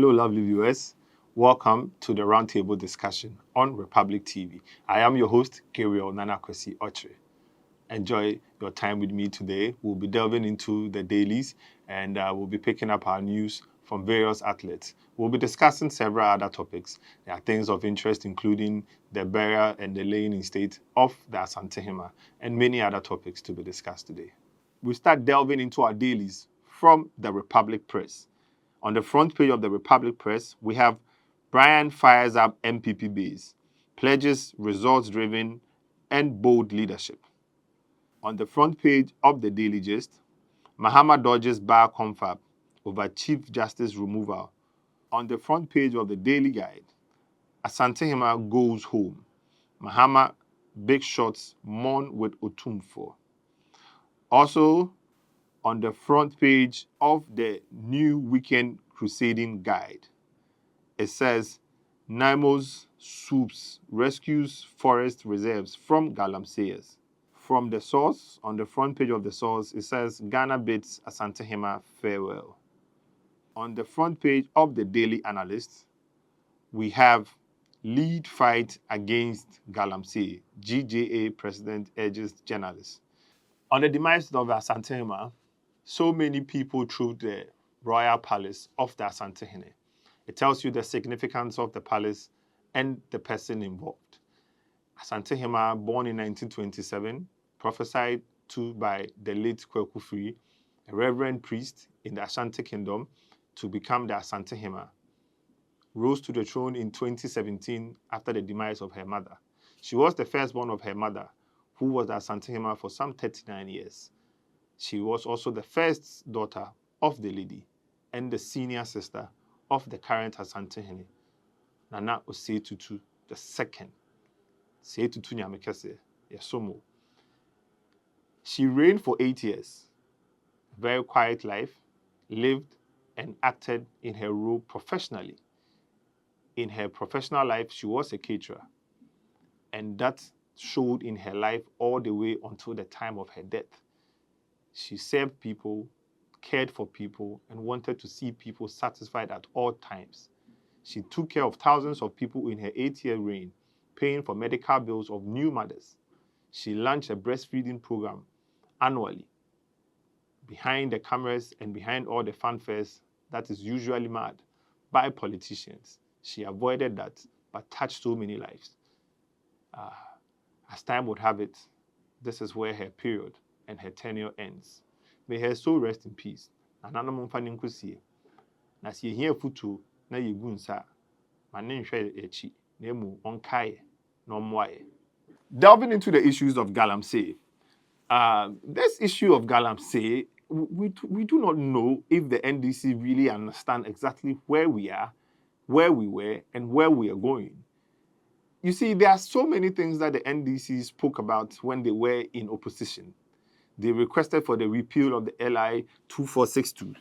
Hello, lovely viewers. Welcome to the Roundtable discussion on Republic TV. I am your host, Kiriel Nanakwesi Ochre. Enjoy your time with me today. We'll be delving into the dailies and we'll be picking up our news from various outlets. We'll be discussing several other topics. There are things of interest, including the burial and the laying in state of the Asantehema and many other topics to be discussed today. We start delving into our dailies from the Republic Press. On the front page of the Republic Press, we have Brian fires up MPP base, pledges results-driven and bold leadership. On the front page of the Daily Gist, Mahama dodges bar confab over Chief Justice removal. On the front page of the Daily Guide, Asantehema goes home. Mahama big shots mourn with Otumfo. Also, on the front page of the New Weekend Crusading Guide, it says, NIMO's swoops rescues forest reserves from galamseyers. From the source, on the front page of the source, it says, Ghana bids Asantehema farewell. On the front page of the Daily Analyst, we have lead fight against galamsey. GJA president urges journalists. On the demise of Asantehema, so many people through the royal palace of the Asantehene. It tells you the significance of the palace and the person involved. Asantehema, born in 1927, prophesied to by the late Kweku Free, a reverend priest in the Ashanti Kingdom, to become the Asantehema, rose to the throne in 2017 after the demise of her mother. She was the firstborn of her mother, who was the Asantehema for some 39 years. She was also the first daughter of the lady and the senior sister of the current Asantehene, Nana Osei Tutu II. Osei Tutu Nyamekese Yesomo. She reigned for 8 years. A very quiet life, lived and acted in her role professionally. In her professional life, she was a caterer, and that showed in her life all the way until the time of her death. She served people, cared for people, and wanted to see people satisfied at all times. She took care of thousands of people in her 8-year reign, paying for medical bills of new mothers. She launched a breastfeeding program annually. Behind the cameras and behind all the fanfares that is usually mad by politicians, she avoided that but touched so many lives. As time would have it, this is where her period and her tenure ends. May her soul rest in peace. Delving into the issues of galamsey, this issue of galamsey, we do not know if the NDC really understand exactly where we are, where we were, and where we are going. You see, there are so many things that the NDC spoke about when they were in opposition. They requested for the repeal of the LI 2462.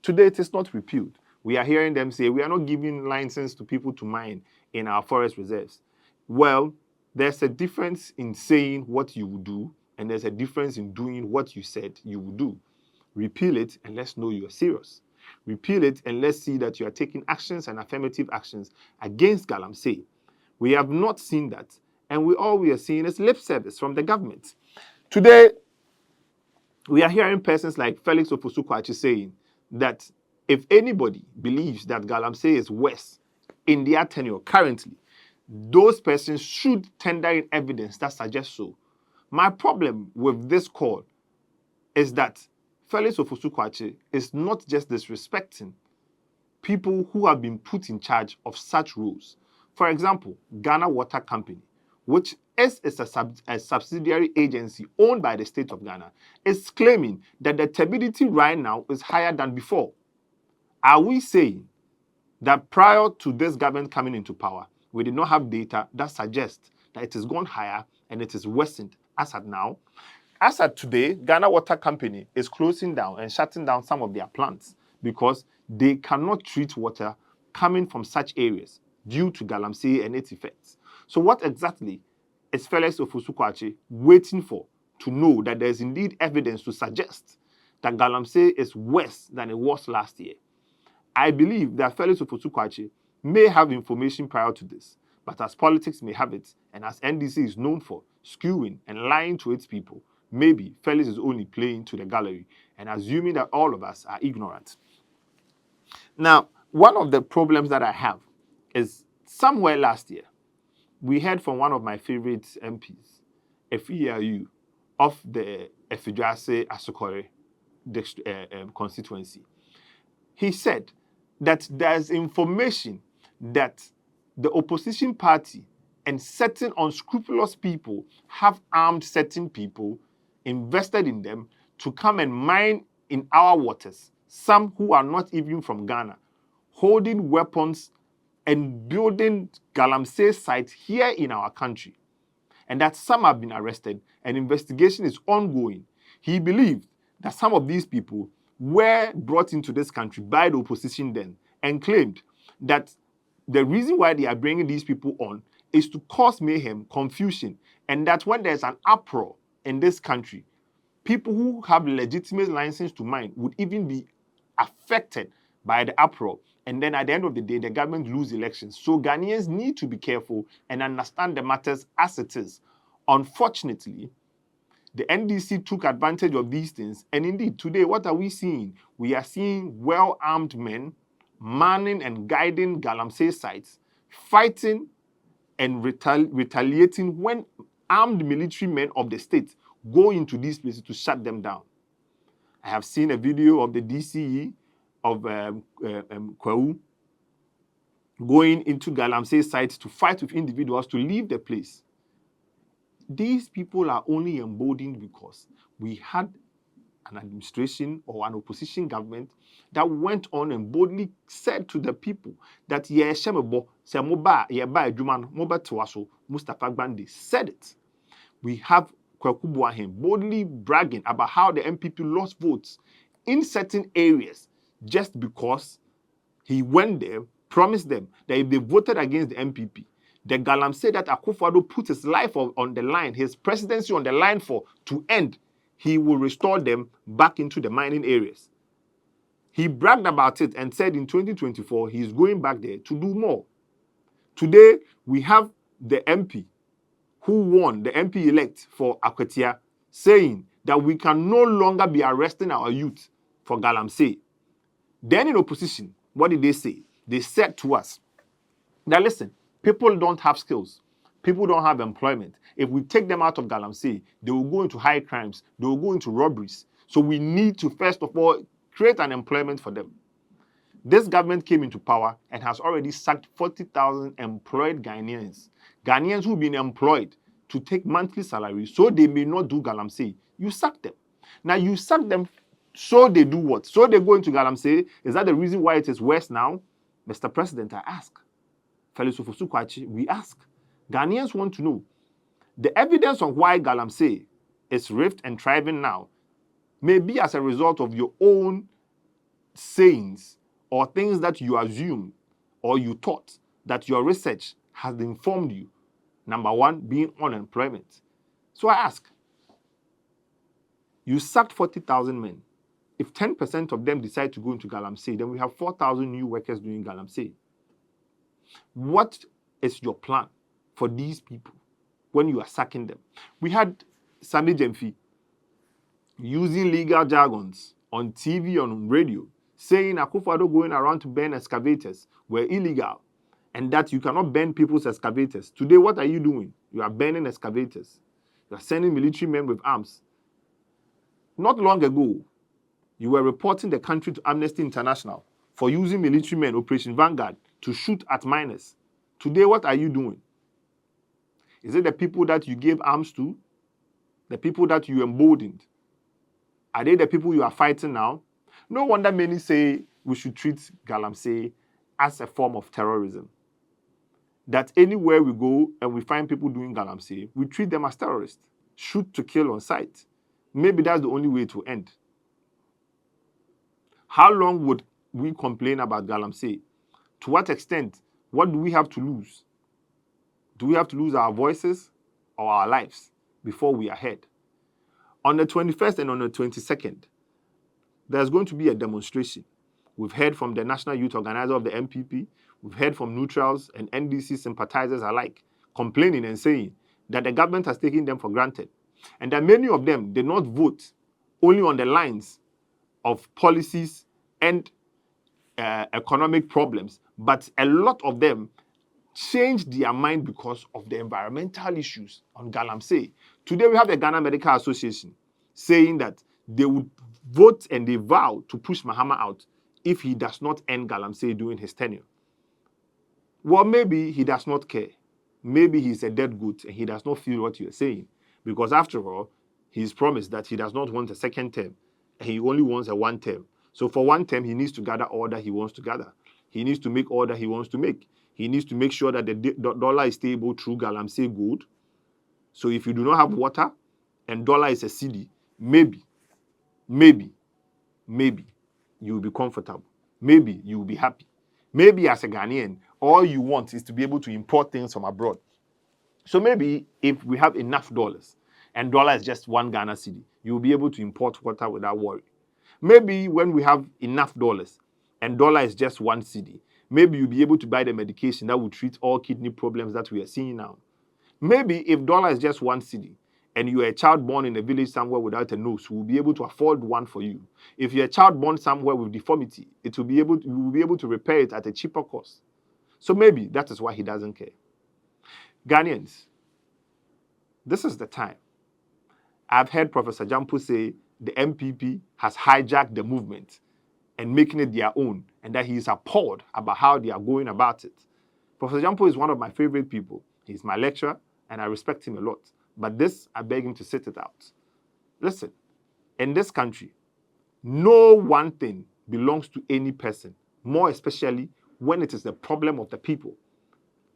Today, it is not repealed. We are hearing them say, we are not giving license to people to mine in our forest reserves. Well, there's a difference in saying what you will do, and there's a difference in doing what you said you will do. Repeal it, and let's know you are serious. Repeal it, and let's see that you are taking actions and affirmative actions against galamsey. We have not seen that, and all we are seeing is lip service from the government. Today, we are hearing persons like Felix Ofosu-Kwakye saying that if anybody believes that galamsey is worse in their tenure currently, those persons should tender in evidence that suggests so. My problem with this call is that Felix Ofosu-Kwakye is not just disrespecting people who have been put in charge of such roles. For example, Ghana Water Company, which is a subsidiary agency owned by the state of Ghana, is claiming that the turbidity right now is higher than before. Are we saying that prior to this government coming into power, we did not have data that suggests that it has gone higher and it is worsened as at now? As at today, Ghana Water Company is closing down and shutting down some of their plants because they cannot treat water coming from such areas due to galamsey and its effects. So what exactly is Felix Ofosu-Kwakye waiting for to know that there is indeed evidence to suggest that galamsey is worse than it was last year? I believe that Felix Ofosu-Kwakye may have information prior to this, but as politics may have it, and as NDC is known for skewing and lying to its people, maybe Felix is only playing to the gallery and assuming that all of us are ignorant. Now, one of the problems that I have is somewhere last year, we heard from one of my favorite MPs, FERU, of the Efidwase Asokore constituency. He said that there's information that the opposition party and certain unscrupulous people have armed certain people, invested in them to come and mine in our waters, some who are not even from Ghana, holding weapons and building galamsey sites here in our country, and that some have been arrested and investigation is ongoing. He believed that some of these people were brought into this country by the opposition then and claimed that the reason why they are bringing these people on is to cause mayhem, confusion, and that when there's an uproar in this country, people who have legitimate license to mine would even be affected by the uproar. And then at the end of the day, the government lose elections. So Ghanaians need to be careful and understand the matters as it is. Unfortunately, the NDC took advantage of these things. And indeed, today, what are we seeing? We are seeing well-armed men manning and guiding galamsey sites, fighting and retaliating when armed military men of the state go into these places to shut them down. I have seen a video of the DCE of Kwau going into galamsey sites to fight with individuals to leave the place. These people are only emboldened because we had an administration or an opposition government that went on and boldly said to the people that Mustafa Gbande said it. We have Kwaku Boahen boldly bragging about how the MPP lost votes in certain areas just because he went there, promised them that if they voted against the MPP, the galamsey that Akufo-Addo put his life on the line, his presidency on the line for, to end, he will restore them back into the mining areas. He bragged about it and said in 2024, he is going back there to do more. Today, we have the MP who won, the MP-elect for Akwetia, saying that we can no longer be arresting our youth for galamsey. Then in opposition, what did they say? They said to us, now listen, people don't have skills. People don't have employment. If we take them out of galamsey, they will go into high crimes. They will go into robberies. So we need to, first of all, create an employment for them. This government came into power and has already sacked 40,000 employed Ghanaians. Ghanaians who've been employed to take monthly salaries so they may not do galamsey. You sack them. Now you sack them so they do what? So they go into galamsey. Is that the reason why it is worse now? Mr. President, I ask. Felix Ofosu-Kwakye, we ask. Ghanaians want to know the evidence on why galamsey is rift and thriving now may be as a result of your own sayings or things that you assume or you thought that your research has informed you. Number one, being unemployment. So I ask, you sacked 40,000 men. If 10% of them decide to go into galamsey, then we have 4,000 new workers doing galamsey. What is your plan for these people when you are sacking them? We had Sami Jemfi using legal jargons on TV, on radio, saying Akufo-Addo going around to burn excavators were illegal and that you cannot burn people's excavators. Today, what are you doing? You are burning excavators. You are sending military men with arms. Not long ago, you were reporting the country to Amnesty International for using military men, Operation Vanguard, to shoot at miners. Today, what are you doing? Is it the people that you gave arms to? The people that you emboldened? Are they the people you are fighting now? No wonder many say we should treat galamsey as a form of terrorism. That anywhere we go and we find people doing galamsey, we treat them as terrorists. Shoot to kill on sight. Maybe that's the only way to end. How long would we complain about galamsey? To what extent? What do we have to lose? Do we have to lose our voices or our lives before we are heard? On the 21st and on the 22nd, there's going to be a demonstration We've heard from the National Youth Organizer of the MPP. We've heard from neutrals and NDC sympathizers alike complaining and saying that the government has taken them for granted and that many of them did not vote only on the lines of policies and economic problems, but a lot of them changed their mind because of the environmental issues on Galamsey. Today we have the Ghana Medical Association saying that they would vote and they vow to push Mahama out if he does not end Galamsey during his tenure. Well, maybe he does not care. Maybe he's a dead goat and he does not feel what you're saying. Because after all, he's promised that he does not want a second term and he only wants a one term. So for one term, he needs to gather all that he wants to gather. He needs to make all that he wants to make. He needs to make sure that the dollar is stable through Galamsey gold. So if you do not have water and dollar is a cedi, maybe you will be comfortable. Maybe you will be happy. Maybe as a Ghanaian, all you want is to be able to import things from abroad. So maybe if we have enough dollars and dollar is just one Ghana cedi, you will be able to import water without worry. Maybe when we have enough dollars and dollar is just one cedi, maybe you'll be able to buy the medication that will treat all kidney problems that we are seeing now. Maybe if dollar is just one cedi and you're a child born in a village somewhere without a nose, we'll be able to afford one for you. If you're a child born somewhere with deformity, you will be able to repair it at a cheaper cost. So maybe that is why he doesn't care. Ghanaians, this is the time. I've heard Professor Jampo say the MPP has hijacked the movement and making it their own, and that he is appalled about how they are going about it. Professor Jampo is one of my favorite people. He's my lecturer, and I respect him a lot. But this, I beg him to sit it out. Listen, in this country, no one thing belongs to any person, more especially when it is the problem of the people.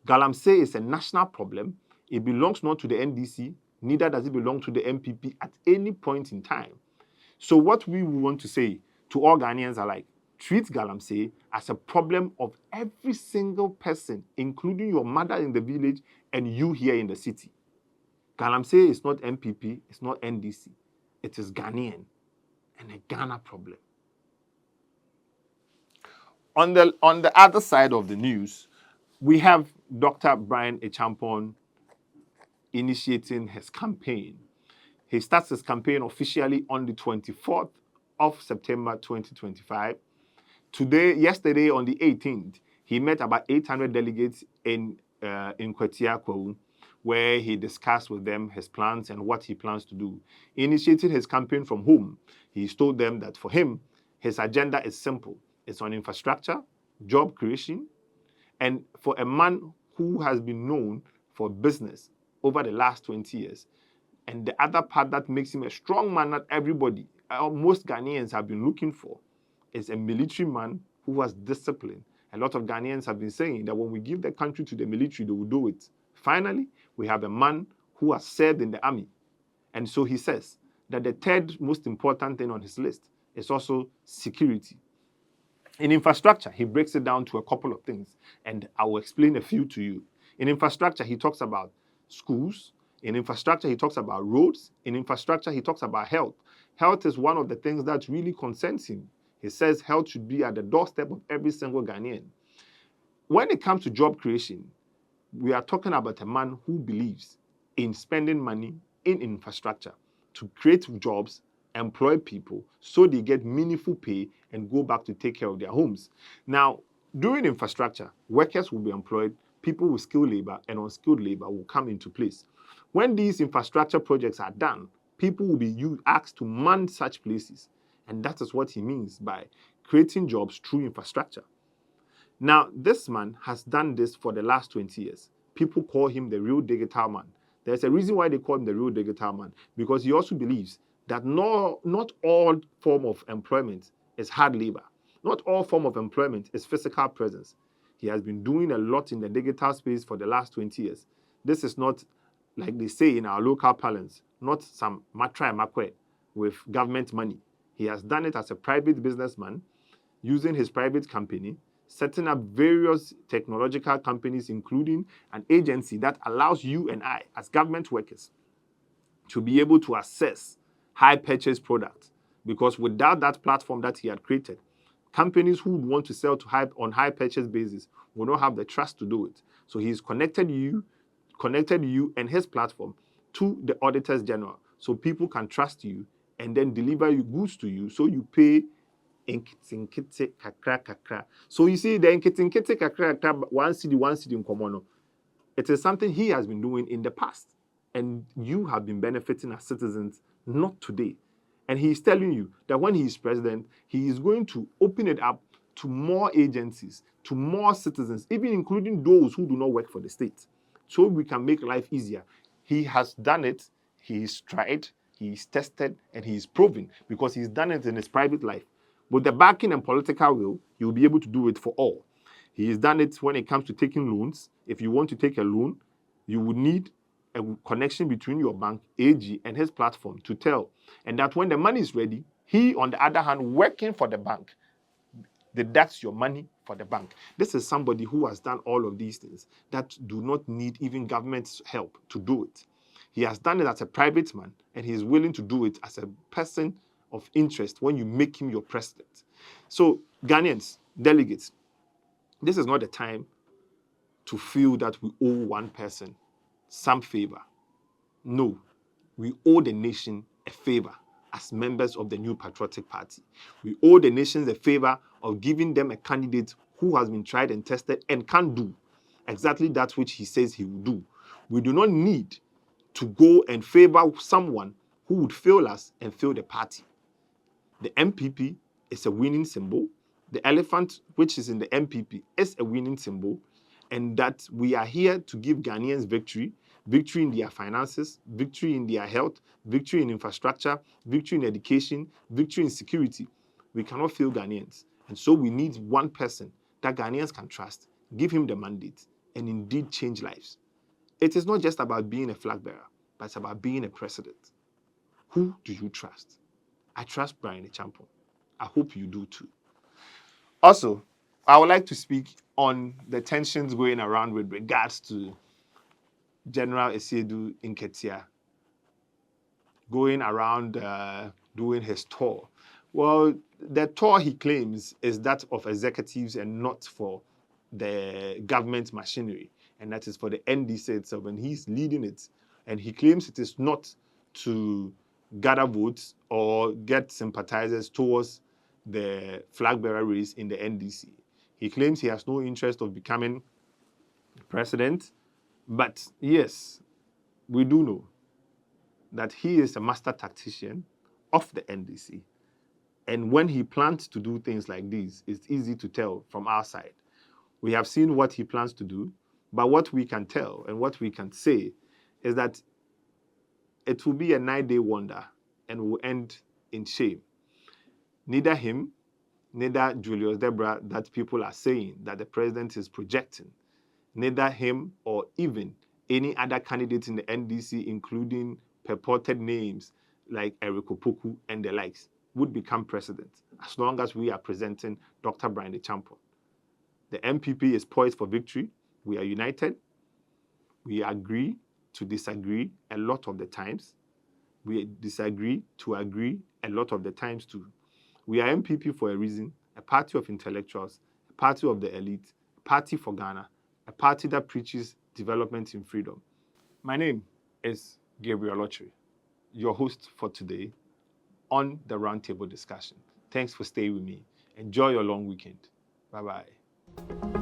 Galamsey is a national problem. It belongs not to the NDC, neither does it belong to the MPP at any point in time. So what we want to say to all Ghanaians alike, treat Galamsey as a problem of every single person, including your mother in the village and you here in the city. Galamsey is not MPP, it's not NDC. It is Ghanaian and a Ghana problem. On the other side of the news, we have Dr. Brian Echampon initiating his campaign. He starts his campaign officially on the 24th of September 2025. Yesterday on the 18th, he met about 800 delegates in Kwetiakwa, where he discussed with them his plans and what he plans to do. He initiated his campaign from home. He told them that for him, his agenda is simple. It's on infrastructure, job creation, and for a man who has been known for business over the last 20 years. And the other part that makes him a strong man that everybody, most Ghanaians have been looking for, is a military man who has discipline. A lot of Ghanaians have been saying that when we give the country to the military, they will do it. Finally, we have a man who has served in the army. And so he says that the third most important thing on his list is also security. In infrastructure, he breaks it down to a couple of things, and I will explain a few to you. In infrastructure, he talks about schools. In infrastructure, he talks about roads. In infrastructure, he talks about health. Health is one of the things that really concerns him. He says health should be at the doorstep of every single Ghanaian. When it comes to job creation, we are talking about a man who believes in spending money in infrastructure to create jobs, employ people, so they get meaningful pay and go back to take care of their homes. Now, during infrastructure, workers will be employed, people with skilled labor and unskilled labor will come into place. When these infrastructure projects are done, people will be asked to man such places. And that is what he means by creating jobs through infrastructure. Now, this man has done this for the last 20 years. People call him the real digital man. There's a reason why they call him the real digital man, because he also believes that not all form of employment is hard labor. Not all form of employment is physical presence. He has been doing a lot in the digital space for the last 20 years. This is not, like they say in our local parlance, not some matra makwe with government money. He has done it as a private businessman, using his private company, setting up various technological companies, including an agency that allows you and I, as government workers, to be able to access high purchase products. Because without that platform that he had created, Companies who would want to sell to on high purchase basis will not have the trust to do it. So he's connected you and his platform to the auditors general, so people can trust you and then deliver you goods to you, so you pay nkitinkiti kakra kakra. So you see, the nkitinkiti kakra kakra, one city in Komono, it is something he has been doing in the past, and you have been benefiting as citizens, not today. And he is telling you that when he is president, he is going to open it up to more agencies, to more citizens, even including those who do not work for the state, so we can make life easier. He has done it, he's tried, he's tested, and he's proven, because he's done it in his private life. With the backing and political will, he will be able to do it for all. He has done it when it comes to taking loans. If you want to take a loan, you would need a connection between your bank, AG, and his platform to tell. And that when the money is ready, he, on the other hand, working for the bank, deducts your money for the bank. This is somebody who has done all of these things that do not need even government's help to do it. He has done it as a private man, and he is willing to do it as a person of interest when you make him your president. So, Ghanaians, delegates, this is not the time to feel that we owe one person some favor. No, we owe the nation a favor as members of the New Patriotic Party. We owe the nation a favor of giving them a candidate who has been tried and tested and can do exactly that which he says he will do. We do not need to go and favor someone who would fail us and fail the party. The MPP is a winning symbol. The elephant, which is in the MPP, is a winning symbol. And that we are here to give Ghanaians victory in their finances, victory in their health, victory in infrastructure, victory in education, victory in security. We cannot fail Ghanaians. And so we need one person that Ghanaians can trust, give him the mandate, and indeed change lives. It is not just about being a flag bearer, but it's about being a president. Who do you trust? I trust Brian Echampo. I hope you do too. Also, I would like to speak on the tensions going around with regards to General Esiedu Nketia going around doing his tour. Well, the tour he claims is that of executives and not for the government machinery, and that is for the NDC itself, and he's leading it. And he claims it is not to gather votes or get sympathizers towards the flag bearer race in the NDC. He claims he has no interest of becoming president, but yes, we do know that he is a master tactician of the NDC. And when he plans to do things like these, it's easy to tell from our side. We have seen what he plans to do, but what we can tell and what we can say is that it will be a 9-day wonder and will end in shame. Neither him, neither Julius Debra, that people are saying that the president is projecting, neither him or even any other candidate in the NDC, including purported names like Eric Opoku and the likes, would become president as long as we are presenting Dr. Brian Echampo. The MPP is poised for victory. We are united. We agree to disagree a lot of the times. We disagree to agree a lot of the times too. We are MPP for a reason, a party of intellectuals, a party of the elite, a party for Ghana, a party that preaches development in freedom. My name is Gabriel Ochre, your host for today on the Roundtable discussion. Thanks for staying with me. Enjoy your long weekend. Bye-bye.